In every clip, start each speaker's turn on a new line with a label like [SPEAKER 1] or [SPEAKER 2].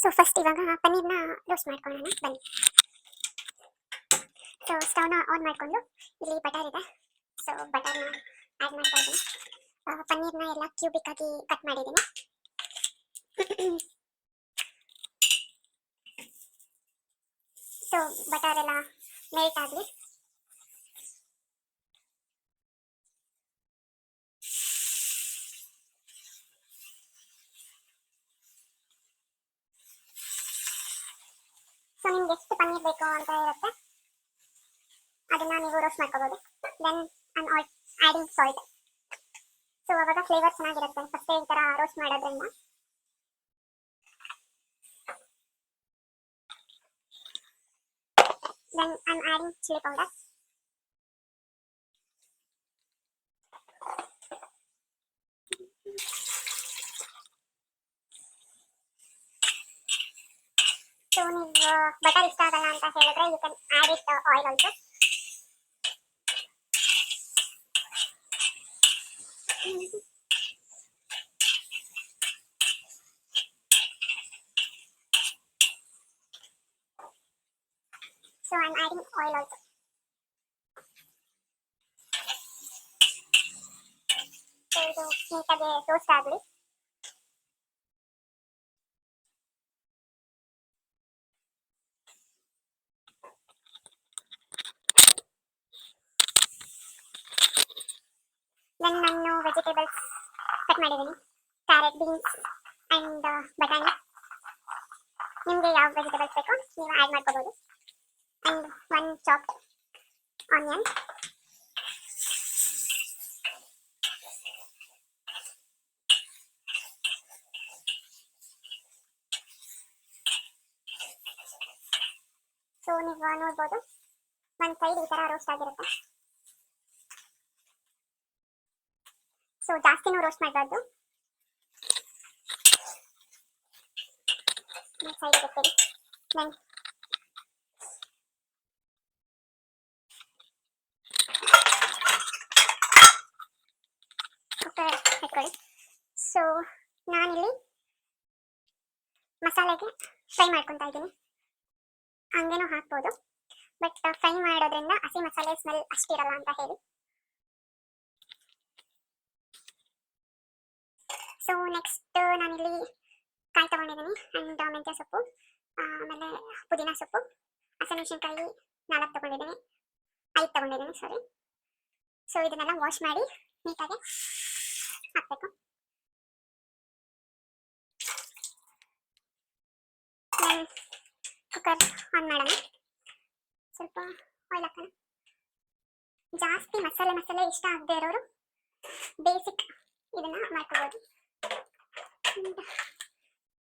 [SPEAKER 1] So first ಇವಾಗ ಪನ್ನೀರ್ನ roast ಮಾಡ್ಕೊಳ್ಳೋಣ ಬನ್ನಿ. ಸೊ ಸ್ಟವ್ನ ಆನ್ ಮಾಡಿಕೊಂಡು ಇಲ್ಲಿ ಬಟರ್ ಇದೆ. ಸೊ ಬಟರ್ನ ಆ್ಯಡ್ ಮಾಡ್ತಾ ಇದ್ದೀನಿ. ಪನ್ನೀರ್ನ ಎಲ್ಲ ಕ್ಯೂಬಿಕ್ ಆಗಿ ಕಟ್ ಮಾಡಿದ್ದೀನಿ. ಸೊ ಬಟರ್ ಎಲ್ಲ ಮೆಲ್ಟ್ ಆಗಲಿ. ಸೊ ನಿಮ್ಗೆ ಎಷ್ಟು ಪನ್ನೀರ್ ಬೇಕು ಅಂತ ಇರುತ್ತೆ ಅದನ್ನ ನೀವು ರೋಸ್ಟ್ ಮಾಡ್ಕೋಬಹುದು. Then I am adding salt. So ಅವಾಗ ಫ್ಲೇವರ್ ಚೆನ್ನಾಗಿರುತ್ತೆ ಫಸ್ಟ್ ಈ ಥರ ರೋಸ್ಟ್ ಮಾಡೋದ್ರಿಂದ. Then I am adding chilli powder. So ನೀವು ಬಟರ್ ಇಷ್ಟ ಆಗಲ್ಲ ಅಂತ ಹೇಳಿದ್ರೆ you can add it oil also. So I'm adding oil also. So ಇದು ನೀಟಾಗಿ ಟೋಸ್ಟ್ ಆಗಲಿ. ದೆನ್ ನಾನು ವೆಜಿಟೇಬಲ್ಸ್ ಕಟ್ ಮಾಡಿದ್ದೀನಿ. ಕ್ಯಾರೆಟ್, ಬೀನ್ಸ್ ಆ್ಯಂಡ್ ಬಟಾಣಿ. ನಿಮಗೆ ಯಾವ ವೆಜಿಟೇಬಲ್ಸ್ ಬೇಕೋ ನೀವು ಆ್ಯಡ್ ಮಾಡ್ಕೋಬೋದು. And one chopped onion. So ನೀವು ನೋಡ್ಬೋದು ಒಂದು ಸೈಡ್ ಈ ಥರ ರೋಸ್ಟ್ ಆಗಿರುತ್ತೆ. ಸೊ ಜಾಸ್ತಿನೂ ರೋಸ್ಟ್ ಮಾಡಬಾರ್ದು. ಸೈಡ್ ಇರುತ್ತೀರಿ. ದೆನ್ ಇಟ್ಕೊಳ್ಳಿ. ಸೊ ನಾನಿಲ್ಲಿ ಮಸಾಲೆಗೆ ಫ್ರೈ ಮಾಡ್ಕೊತಾ ಇದ್ದೀನಿ. ಹಂಗೇನೂ ಹಾಕ್ಬೋದು, ಬಟ್ ಫ್ರೈ ಮಾಡೋದ್ರಿಂದ ಹಸಿ ಮಸಾಲೆ ಸ್ಮೆಲ್ ಅಷ್ಟಿರಲ್ಲ ಅಂತ ಹೇಳಿ. ಸೊ ನೆಕ್ಸ್ಟ್ ನಾನಿಲ್ಲಿ ಕಾಯಿ ತೊಗೊಂಡಿದ್ದೀನಿ ಆ್ಯಂಡ್ ಮೆಂತ್ಯ ಸೊಪ್ಪು, ಆಮೇಲೆ ಪುದೀನ ಸೊಪ್ಪು, ಹಸಿಮೆಣಸಿನ್ಕಾಯಿ 4 ತೊಗೊಂಡಿದ್ದೀನಿ, 5 ತೊಗೊಂಡಿದ್ದೀನಿ ಸಾರಿ. ಸೊ ಇದನ್ನೆಲ್ಲ ವಾಶ್ ಮಾಡಿ ನೀಟಾಗಿ ಹಾಕಬೇಕು. ಕುಕ್ಕರ್ ಆನ್ ಮಾಡೋಣ. ಸ್ವಲ್ಪ ಆಯಿಲ್ ಹಾಕೋಣ. ಜಾಸ್ತಿ ಮಸಾಲೆ ಇಷ್ಟ ಆಗದೆ ಇರೋರು ಬೇಸಿಕ್ ಇದನ್ನ ಮಾಡ್ಕೋಬೋದು.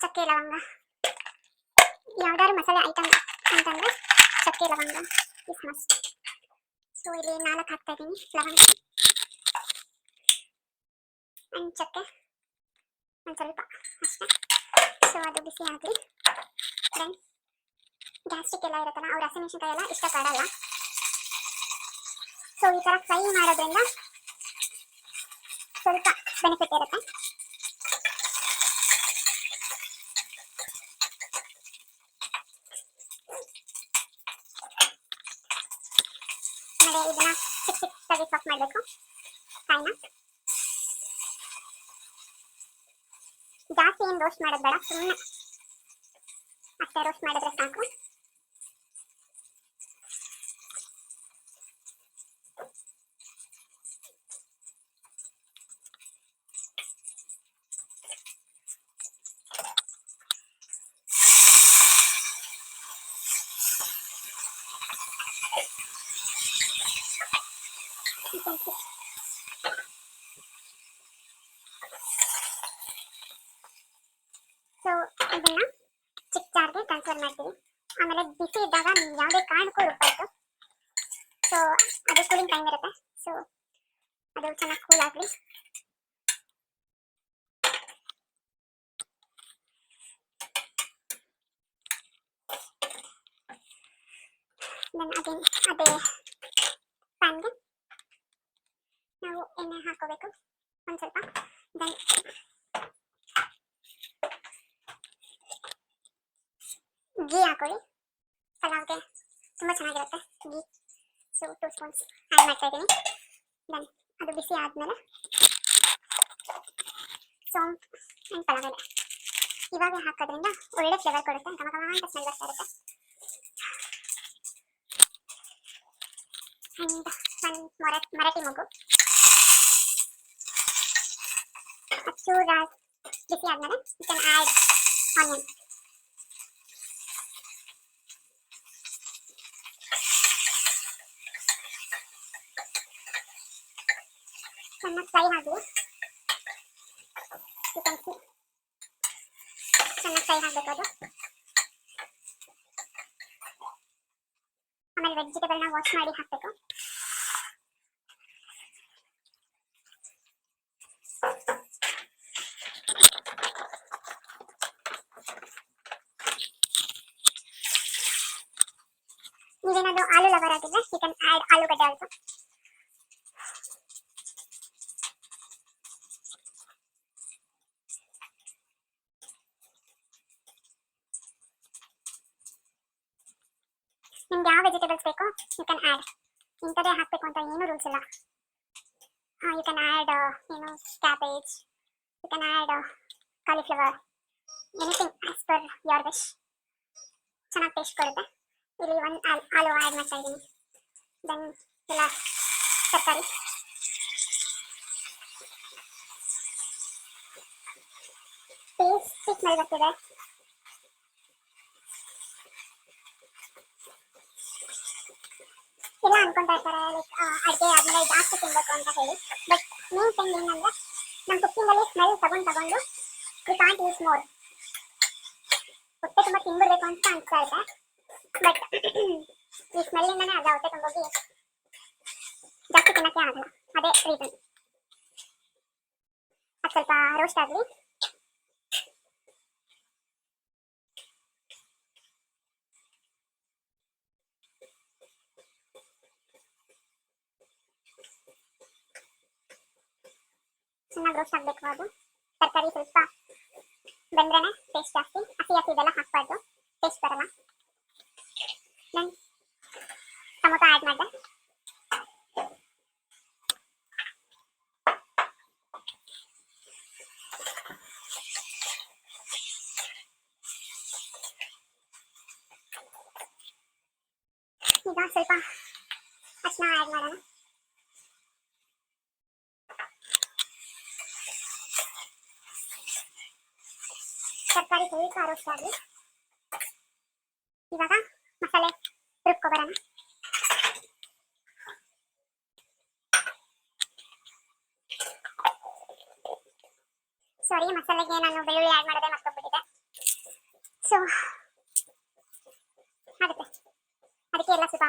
[SPEAKER 1] ಚಕ್ಕೆ ಲವಂಗ, ಯಾವ್ದಾದ್ರು ಮಸಾಲೆ ಐಟಮ್ ಅಂತಂದರೆ ಚಕ್ಕೆ ಲವಂಗ ಇಸ್ ಮಸ್ಟ್. ಸೊ ಇಲ್ಲಿ 4 ಹಾಕ್ತಾ ಇದ್ದೀನಿ ಲವಂಗ ಆ್ಯಂಡ್ ಚಕ್ಕೆ ಒಂದು ಸ್ವಲ್ಪ ಅಷ್ಟೇ. ಸೊ ಅದು ಬಿಸಿ ಆಗಲಿ. ದೆನ್ ಗ್ಯಾಸ್ಟ್ರಿಕ್ ಎಲ್ಲ ಇರುತ್ತಲ್ಲ ಅವ್ರ ಹಸಿಮೆಣಸಿನ್ಕಾಯಿ ಎಲ್ಲ ಇಷ್ಟಪಡಲ್ಲ. ಸೊ ಈ ಥರ ಫ್ರೈ ಮಾಡೋದ್ರಿಂದ ಸ್ವಲ್ಪ ಬೆನಿಫಿಟ್ ಇರುತ್ತೆ. ಆಮೇಲೆ ಇದನ್ನ ಚಿಕ್ಕದಾಗಿ ಚಾಪ್ ಮಾಡಬೇಕು ಕಾಯಿನ. ಜಾಸ್ತಿ ಏನು ರೋಸ್ಟ್ ಮಾಡೋದು ಬೇಡ, ಸುಮ್ಮನೆ ಅಷ್ಟೇ ರೋಸ್ಟ್ ಮಾಡಿದ್ರೆ ಸಾಕು. ಸೊ ಇದನ್ನ ಚಿಕ್ಕ ಜಾರ್ಗೆ ಟ್ರಾನ್ಸ್ಫರ್ ಮಾಡ್ತೀವಿ. ಆಮೇಲೆ ಬಿಸಿ ಇದ್ದಾಗ ನೀವು ಯಾವುದೇ ಕಾರಣಕ್ಕೂ ರುಬ್ಬಾರ್ದು. ಸೊ ಅದು ಕೂಲಿಂಗ್ ಟೈಮ್ ಇರುತ್ತೆ. ಸೊ ಅದು ಚೆನ್ನಾಗಿ ಕೂಲ್ ಆಗಲಿ. ದೆನ್ ಅದೇ ಪ್ಯಾನ್ಗೆ ನಾವು ಎಣ್ಣೆ ಹಾಕೋಬೇಕು ಒಂದು ಸ್ವಲ್ಪ. ದೆನ್ ಗೀ ಹಾಕೊಳ್ಳಿ, ಪಲಾವ್ಗೆ ತುಂಬ ಚೆನ್ನಾಗಿರುತ್ತೆ ಗೀ. ಸೊ 2 ಸ್ಪೂನ್ಸ್ ಆ್ಯಡ್ ಮಾಡ್ತಾ ಇದ್ದೀನಿ. ದೆನ್ ಅದು ಬಿಸಿ ಆದಮೇಲೆ ಸೋಂಪು ಆ್ಯಂಡ್ ಪಲಾವ್ ಎಲೆ ಇವಾಗ ಹಾಕೋದ್ರಿಂದ ಒಳ್ಳೆ ಫ್ಲೇವರ್ ಕೊಡುತ್ತೆ, ಘಮ ಘಮ ಅಂತ ಸ್ಮೆಲ್ ಬರ್ತಾ ಇರುತ್ತೆ. ಆ್ಯಂಡ್ ಒಂದು ಮರಾಠಿ ಮೊಗ್ಗು ಚೂರ ಬಿಸಿ ಆದಮೇಲೆ ಯು ಕ್ಯಾನ್ ಆ್ಯಡ್ ಆನಿಯನ್. ಚೆನ್ನಾಗಿ ಫ್ರೈ ಆಗಲಿ, ಯು ಕ್ಯಾನ್ ಸಿ ಚೆನ್ನಾಗಿ ಫ್ರೈ ಆಗಬೇಕು ಅದು. ಆಮೇಲೆ ವೆಜಿಟೇಬಲ್ನ ವಾಶ್ ಮಾಡಿ ಹಾಕಬೇಕು. ನೀವೇನಾದರೂ ಆಲೂ ಲವರ್ ಆಗಿದ್ರೆ ಯು ಕ್ಯಾನ್ ಆ್ಯಡ್ ಆಲೂಗಡ್ಡೆ ಆಲ್ಸೋ. ನಿಮ್ಗೆ ಯಾವ ವೆಜಿಟೇಬಲ್ಸ್ ಬೇಕೋ ಯು ಕ್ಯಾನ್ ಆ್ಯಡ್. ಇಂಥದ್ದೇ ಹಾಕಬೇಕು ಅಂತ ಏನೂ ರೂಲ್ಸ್ ಇಲ್ಲ. You can add cabbage, you can add cauliflower, anything as per your wish. ಚೆನ್ನಾಗಿ ಟೇಸ್ಟ್ ಕೊಡುತ್ತೆ. ಇಲ್ಲಿ ಒಂದು ಆಲೂ ಆ್ಯಡ್ ಮಾಡ್ತಾ ಇದ್ದೀನಿ. ದೆನ್ ಎಲ್ಲ ತರಕಾರಿ ಟೇಸ್ಟಿ ಸ್ಮೆಲ್ ಬರ್ತಿದೆ. ಎಲ್ಲ ಅನ್ಕೊಂತಾ ಇರ್ತಾರೆ ಲೈಕ್ ಅಡುಗೆ ಆದಮೇಲೆ ಜಾಸ್ತಿ ತಿನ್ನಬೇಕು ಅಂತ ಹೇಳಿ. ಬಟ್ ಮೇನ್ ಥಿಂಗ್ ಏನಂದರೆ ನಮ್ಮ ಕುಕ್ಕಿಂಗಲ್ಲಿ ಸ್ಮೆಲ್ ತಗೊಂಡು ವಿ ಕಾಂಟ್ ಯೂಸ್ ಮೋರ್. ಹೊಟ್ಟೆ ತುಂಬ ತಿನ್ಬಿಡ್ಬೇಕು ಅಂತ ಅನಿಸ್ತಾ ಇದೆ, ಬಟ್ ಈ ಸ್ಮೆಲ್ಲಿಂದನೇ ಅದು ಹೊಟ್ಟೆ ತುಂಬೋಗಿ ಜಾಸ್ತಿ ತಿನ್ನೋಕ್ಕೆ ಆಗಲ್ಲ. ಅದೇ ರೀಸನ್. ಅದು ಸ್ವಲ್ಪ ರೋಸ್ಟ್ ಆಗಲಿ. ಚೆನ್ನಾಗಿ ರೋಸ್ಟ್ ಆಗಬೇಕು. ಅದು ತರಕಾರಿ ಸ್ವಲ್ಪ ಬೆಂದ್ರೇ ಟೇಸ್ಟ್ ಜಾಸ್ತಿ. ಹಸಿ ಇದೆಲ್ಲ ಹಾಕಬಾರ್ದು, ಟೇಸ್ಟ್ ಬರಲ್ಲ. ದೆನ್ ಟೊಮೊಟೊ ಆ್ಯಡ್ ಮಾಡಿದೆ. ಈಗ ಸ್ವಲ್ಪ ಅರಿಶಿನ ಆ್ಯಡ್ ಮಾಡೋಣ. ತರಕಾರಿ ಸ್ವಲ್ಪ ರೋಸ್ಟ್ ಆಗಲಿ. ಇವಾಗ ಮಸಾಲೆ ರುಬ್ಕೊಬರೋಣ. ಸಾರಿ, ಮಸಾಲೆಗೆ ನಾನು ಬೆಳ್ಳುಳ್ಳಿ ಆ್ಯಡ್ ಮಾಡೋದೇ ಮರ್ತೋಗ್ಬಿಟ್ಟಿದೆ. ಸೊ ಆಗುತ್ತೆ, ಅದಕ್ಕೆ ಎಲ್ಲ ಸ್ವಲ್ಪ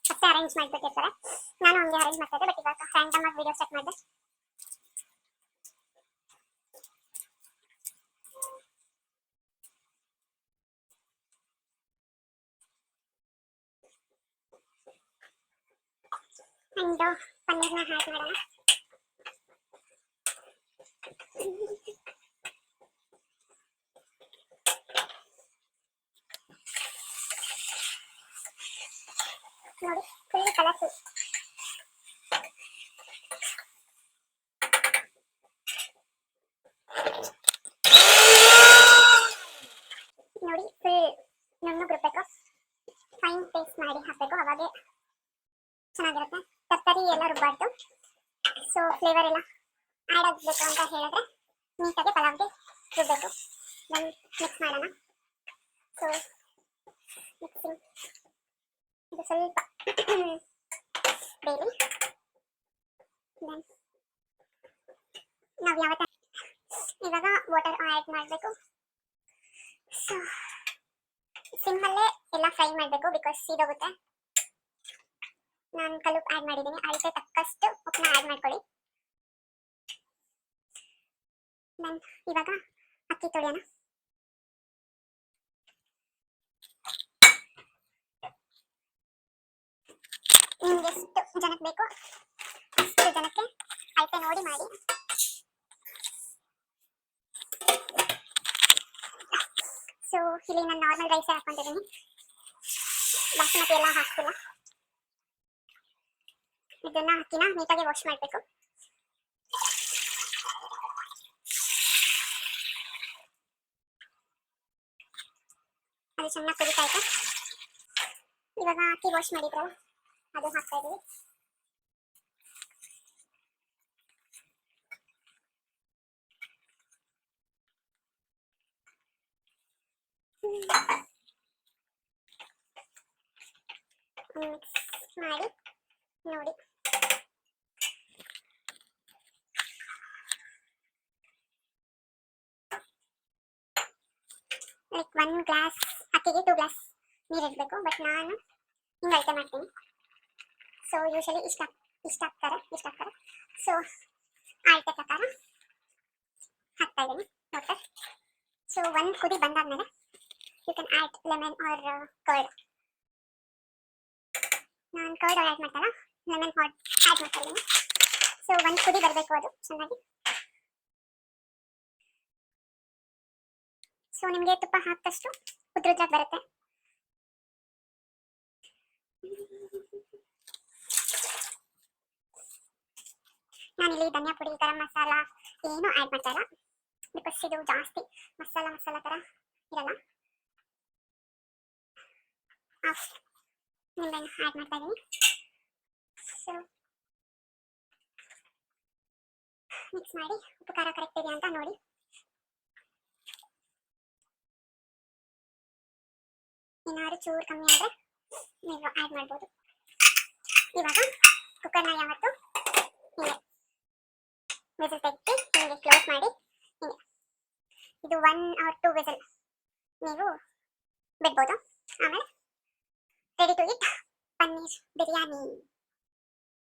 [SPEAKER 1] ಫಸ್ಟೇ ಅರೇಂಜ್ ಮಾಡಿಬಿಟ್ಟಿರ್ತಾರೆ. ನಾನು ಹಂಗೆ ಅರೇಂಜ್ ಮಾಡ್ತಾಯಿದ್ದೆ, ಬಟ್ ಇವಾಗ ರ್ಯಾಂಡಮ್ ಆಗಿ ವೀಡಿಯೋ ಸ್ಟಾರ್ಟ್ ಮಾಡಿದೆ. ಆ್ಯಂಡ್ ಪನ್ನೀರ್ನ ಆ್ಯಡ್ ಮಾಡೋಣ. ನೋಡಿ, ಫುಲ್ ಕಲರ್ಫುಲ್. ನೋಡಿ, ಫುಲ್ ನುಣ್ಣಗಿರ್ಬೇಕು, ಫೈನ್ ಪೇಸ್ಟ್ ಮಾಡಿ ಹಾಕಬೇಕು, ಅವಾಗೆ ಚೆನ್ನಾಗಿರುತ್ತೆ. ತರಕಾರಿ ಎಲ್ಲ ರುಬ್ಬಾರ್ದು. ಸೊ ಫ್ಲೇವರ್ ಎಲ್ಲ ಆ್ಯಡ್ ಆಗಬೇಕು ಅಂತ ಹೇಳಿದ್ರೆ ನೀಟಾಗಿ ಪಲಾವ್ಗೆ ರುಬ್ಬಬೇಕು. ದೆನ್ ಮಿಕ್ಸ್ ಮಾಡೋಣ. ಸೊ ಮಿಕ್ಸಿಂಗ್ ಇದು ಸ್ವಲ್ಪ ಬೇಲಿ. ದೆನ್ ನಾವು ಯಾವ ಇವಾಗ ವಾಟರ್ ಆ್ಯಡ್ ಮಾಡಬೇಕು. ಸೊ ಸಿಮ್ಮಲ್ಲೇ ಎಲ್ಲ ಫ್ರೈ ಮಾಡಬೇಕು, ಬಿಕಾಸ್ ಸೀದೋಗುತ್ತೆ. ನಾನು ಕಲ್ಲುಪ್ಪು ಆ್ಯಡ್ ಮಾಡಿದ್ದೀನಿ. ಅಳತೆ ತಕ್ಕಷ್ಟು ಉಪ್ಪನ್ನ ಆ್ಯಡ್ ಮಾಡ್ಕೊಳ್ಳಿ. ದೆನ್ ಇವಾಗ ಅಕ್ಕಿ ತೊಳೆಯೋಣ. ನಿಮ್ಗೆ ಎಷ್ಟು ಜನಕ್ಕೆ ಬೇಕು ಅಷ್ಟು ಜನಕ್ಕೆ ಅಳತೆ ನೋಡಿ ಮಾಡಿ. ಸೊ ಇಲ್ಲಿ ನಾನು ನಾರ್ಮಲ್ ರೈಸ್ ಹಾಕೊಂಡಿದ್ದೀನಿ, ಬಾಸುಮತಿ ಎಲ್ಲ ಹಾಕ್ತಿಲ್ಲ. ಇದನ್ನ ಅಕ್ಕಿನ ನೀಟಾಗಿ ವಾಶ್ ಮಾಡಬೇಕು. ಅದು ಚೆನ್ನಾಗಿ ಕುದಿತಾ ಇದೆ. ಇವಾಗ ಅಕ್ಕಿ ವಾಶ್ ಮಾಡಿದ್ರಲ್ಲ ಅದು ಹಾಕ್ತಾ ಇದೀವಿ. ಮಿಕ್ಸ್ ಮಾಡಿ ನೋಡಿ. ಲೈಕ್ 1 ಗ್ಲಾಸ್ ಅಕ್ಕಿಗೆ 2 ಗ್ಲಾಸ್ ನೀರು ಇಡಬೇಕು. ಬಟ್ ನಾನು ಹಿಂಗೆ ಅಳತೆ ಮಾಡ್ತೀನಿ. ಸೊ ಯೂಶಲಿ ಇಷ್ಟ ಹಾಕ್ತಾರೆ. ಸೊ ಅಳತೆ ಪ್ರಕಾರ ಹಾಕ್ತಾ ಇದ್ದೀನಿ ವಾಟರ್. ಸೊ ಒಂದು ಕುದಿ ಬಂದಾದ್ಮೇಲೆ you can add lemon or curd. ನಾನು ಕರ್ಡ್ ಆ್ಯಡ್ ಮಾಡ್ತಾರ, ಲೆಮನ್ ಆ್ಯಡ್ ಮಾಡ್ತಾ ಇದ್ದೀನಿ. ಸೊ ಒಂದು ಕುದಿ ಬರಬೇಕು ಅದು ಚೆನ್ನಾಗಿ. ಸೊ ನಿಮಗೆ ತುಪ್ಪ ಹಾಕಿದಷ್ಟು ಉದ್ರುದ್ರಾಗಿ ಬರುತ್ತೆ. ನಾನಿಲ್ಲಿ ಧನಿಯಾ ಪುಡಿ, ಗರಂ ಮಸಾಲ ಏನು ಆ್ಯಡ್ ಮಾಡ್ತಾ ಇಲ್ಲ. ಬಿಕಾಸ್ ಇದು ಜಾಸ್ತಿ ಮಸಾಲ ಥರ ಇರಲ್ಲ. ನಿಂಬೆಹಣ್ಣು ಆ್ಯಡ್ ಮಾಡ್ತಾ ಇದ್ದೀನಿ. ಸೊ ಮಿಕ್ಸ್ ಮಾಡಿ ಉಪ್ಪು ಖಾರ ಕರೆಕ್ಟ್ ಇದೆಯಾ ಅಂತ ನೋಡಿ. ಏನಾದ್ರು ಚೂರು ಕಮ್ಮಿ ಆದರೆ ನೀವು ಆ್ಯಡ್ ಮಾಡ್ಬೋದು. ಇವಾಗ ಕುಕ್ಕರ್ನ ಯಾವತ್ತು ಹಿಂಗೆ ವಿಸಿಲ್ ತೆಗೆದು ಹಿಂಗೆ ಕ್ಲೋಸ್ ಮಾಡಿ ಹಿಂಗೆ ಇದು 1 or 2 ವಿಸಿಲ್ ನೀವು ಬಿಡ್ಬೋದು. ಆಮೇಲೆ ready to eat paneer biryani.